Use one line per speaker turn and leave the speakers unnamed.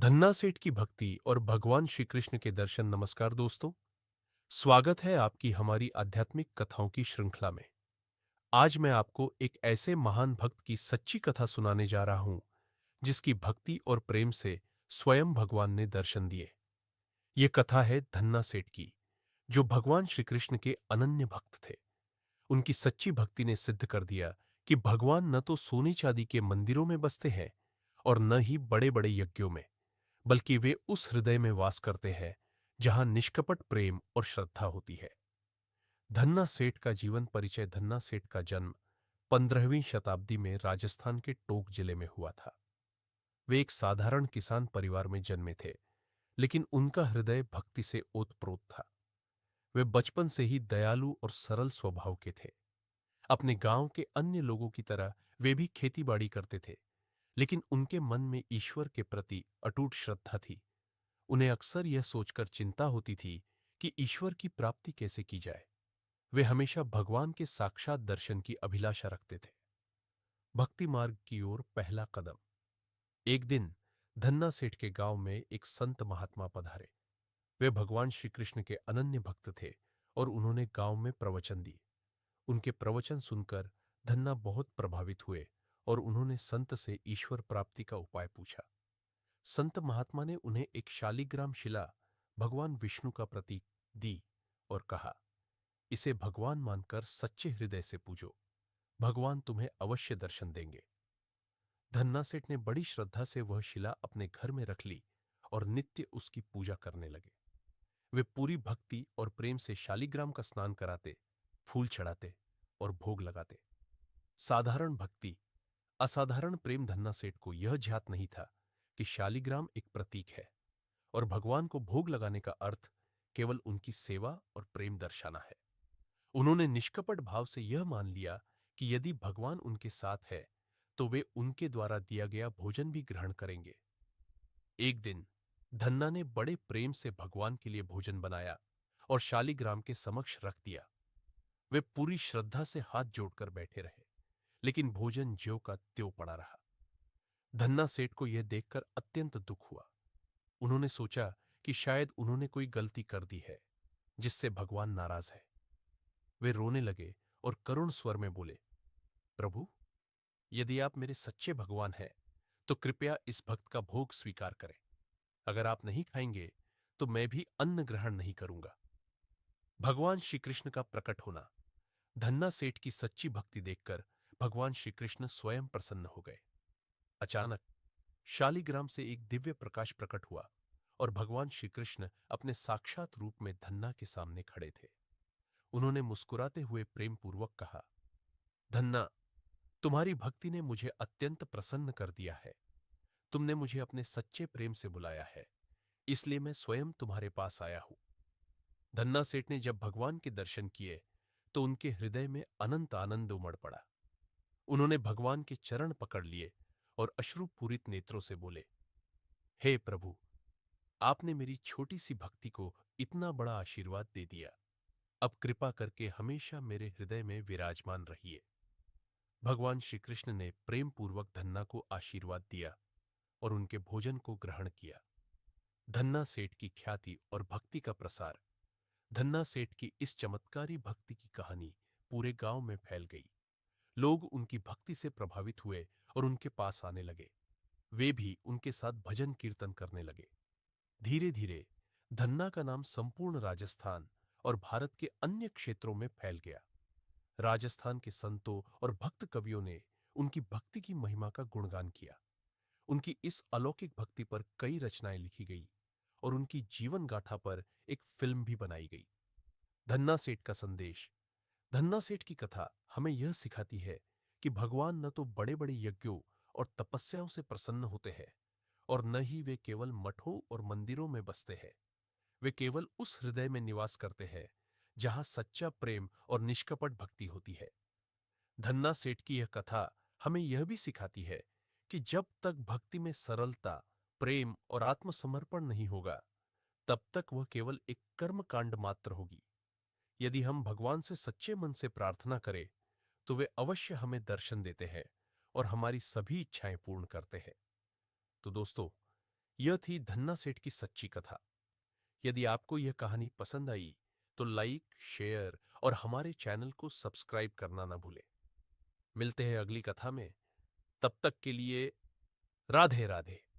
धन्ना सेठ की भक्ति और भगवान श्री कृष्ण के दर्शन। नमस्कार दोस्तों, स्वागत है आपकी हमारी आध्यात्मिक कथाओं की श्रृंखला में। आज मैं आपको एक ऐसे महान भक्त की सच्ची कथा सुनाने जा रहा हूं जिसकी भक्ति और प्रेम से स्वयं भगवान ने दर्शन दिए। ये कथा है धन्ना सेठ की, जो भगवान श्री कृष्ण के अनन्य भक्त थे। उनकी सच्ची भक्ति ने सिद्ध कर दिया कि भगवान न तो सोने चांदी के मंदिरों में बसते हैं और न ही बड़े बड़े यज्ञों में, बल्कि वे उस हृदय में वास करते हैं जहां निष्कपट प्रेम और श्रद्धा होती है। धन्ना सेठ का जीवन परिचय। धन्ना सेठ का जन्म 15वीं शताब्दी में राजस्थान के टोंक जिले में हुआ था। वे एक साधारण किसान परिवार में जन्मे थे, लेकिन उनका हृदय भक्ति से ओतप्रोत था। वे बचपन से ही दयालु और सरल स्वभाव के थे। अपने गांव के अन्य लोगों की तरह वे भी खेती-बाड़ी करते थे, लेकिन उनके मन में ईश्वर के प्रति अटूट श्रद्धा थी। उन्हें अक्सर यह सोचकर चिंता होती थी कि ईश्वर की प्राप्ति कैसे की जाए। वे हमेशा भगवान के साक्षात दर्शन की अभिलाषा रखते थे। भक्ति मार्ग की ओर पहला कदम। एक दिन धन्ना सेठ के गांव में एक संत महात्मा पधारे। वे भगवान श्री कृष्ण के अनन्य भक्त थे और उन्होंने गांव में प्रवचन दिए। उनके प्रवचन सुनकर धन्ना बहुत प्रभावित हुए और उन्होंने संत से ईश्वर प्राप्ति का उपाय पूछा। संत महात्मा ने उन्हें एक शालिग्राम शिला भगवान विष्णु का प्रतीक दी और कहा, इसे भगवान मानकर सच्चे हृदय से पूजो, भगवान तुम्हें अवश्य दर्शन देंगे। धन्ना सेठ ने बड़ी श्रद्धा से वह शिला अपने घर में रख ली और नित्य उसकी पूजा करने लगे। वे पूरी भक्ति और प्रेम से शालिग्राम का स्नान कराते, फूल चढ़ाते और भोग लगाते। साधारण भक्ति, असाधारण प्रेम। धन्ना सेठ को यह ज्ञात नहीं था कि शालिग्राम एक प्रतीक है और भगवान को भोग लगाने का अर्थ केवल उनकी सेवा और प्रेम दर्शाना है। उन्होंने निष्कपट भाव से यह मान लिया कि यदि भगवान उनके साथ है तो वे उनके द्वारा दिया गया भोजन भी ग्रहण करेंगे। एक दिन धन्ना ने बड़े प्रेम से भगवान के लिए भोजन बनाया और शालिग्राम के समक्ष रख दिया। वे पूरी श्रद्धा से हाथ जोड़कर बैठे रहे, लेकिन भोजन ज्यों का त्यों पड़ा रहा। धन्ना सेठ को यह देखकर अत्यंत दुख हुआ। उन्होंने सोचा कि शायद उन्होंने कोई गलती कर दी है जिससे भगवान नाराज है। वे रोने लगे और करुण स्वर में बोले, प्रभु, यदि आप मेरे सच्चे भगवान हैं तो कृपया इस भक्त का भोग स्वीकार करें। अगर आप नहीं खाएंगे तो मैं भी अन्न ग्रहण नहीं करूंगा। भगवान श्री कृष्ण का प्रकट होना। धन्ना सेठ की सच्ची भक्ति देखकर भगवान श्री कृष्ण स्वयं प्रसन्न हो गए। अचानक शालिग्राम से एक दिव्य प्रकाश प्रकट हुआ और भगवान श्री कृष्ण अपने साक्षात रूप में धन्ना के सामने खड़े थे। उन्होंने मुस्कुराते हुए प्रेम पूर्वक कहा, धन्ना, तुम्हारी भक्ति ने मुझे अत्यंत प्रसन्न कर दिया है। तुमने मुझे अपने सच्चे प्रेम से बुलाया है, इसलिए मैं स्वयं तुम्हारे पास आया हूं। धन्ना सेठ ने जब भगवान के दर्शन किए तो उनके हृदय में अनंत आनंद उमड़ पड़ा। उन्होंने भगवान के चरण पकड़ लिए और अश्रुपूरित नेत्रों से बोले, हे प्रभु, आपने मेरी छोटी सी भक्ति को इतना बड़ा आशीर्वाद दे दिया। अब कृपा करके हमेशा मेरे हृदय में विराजमान रहिए। भगवान श्री कृष्ण ने प्रेम पूर्वक धन्ना को आशीर्वाद दिया और उनके भोजन को ग्रहण किया। धन्ना सेठ की ख्याति और भक्ति का प्रसार। धन्ना सेठ की इस चमत्कारी भक्ति की कहानी पूरे गांव में फैल गई। लोग उनकी भक्ति से प्रभावित हुए और उनके पास आने लगे। वे भी उनके साथ भजन कीर्तन करने लगे। धीरे धीरे धन्ना का नाम संपूर्ण राजस्थान और भारत के अन्य क्षेत्रों में फैल गया। राजस्थान के संतों और भक्त कवियों ने उनकी भक्ति की महिमा का गुणगान किया। उनकी इस अलौकिक भक्ति पर कई रचनाएं लिखी गई और उनकी जीवन गाथा पर एक फिल्म भी बनाई गई। धन्ना सेठ का संदेश। धन्ना सेठ की कथा हमें यह सिखाती है कि भगवान न तो बड़े बड़े यज्ञों और तपस्याओं से प्रसन्न होते हैं और न ही वे केवल मठों और मंदिरों में बसते हैं। वे केवल उस हृदय में निवास करते हैं जहां सच्चा प्रेम और निष्कपट भक्ति होती है। धन्ना सेठ की यह कथा हमें यह भी सिखाती है कि जब तक भक्ति में सरलता, प्रेम और आत्मसमर्पण नहीं होगा, तब तक वह केवल एक कर्म कांड मात्र होगी। यदि हम भगवान से सच्चे मन से प्रार्थना करें तो वे अवश्य हमें दर्शन देते हैं और हमारी सभी इच्छाएं पूर्ण करते हैं। तो दोस्तों, यह थी धन्ना सेठ की सच्ची कथा। यदि आपको यह कहानी पसंद आई तो लाइक, शेयर और हमारे चैनल को सब्सक्राइब करना ना भूलें। मिलते हैं अगली कथा में। तब तक के लिए राधे राधे।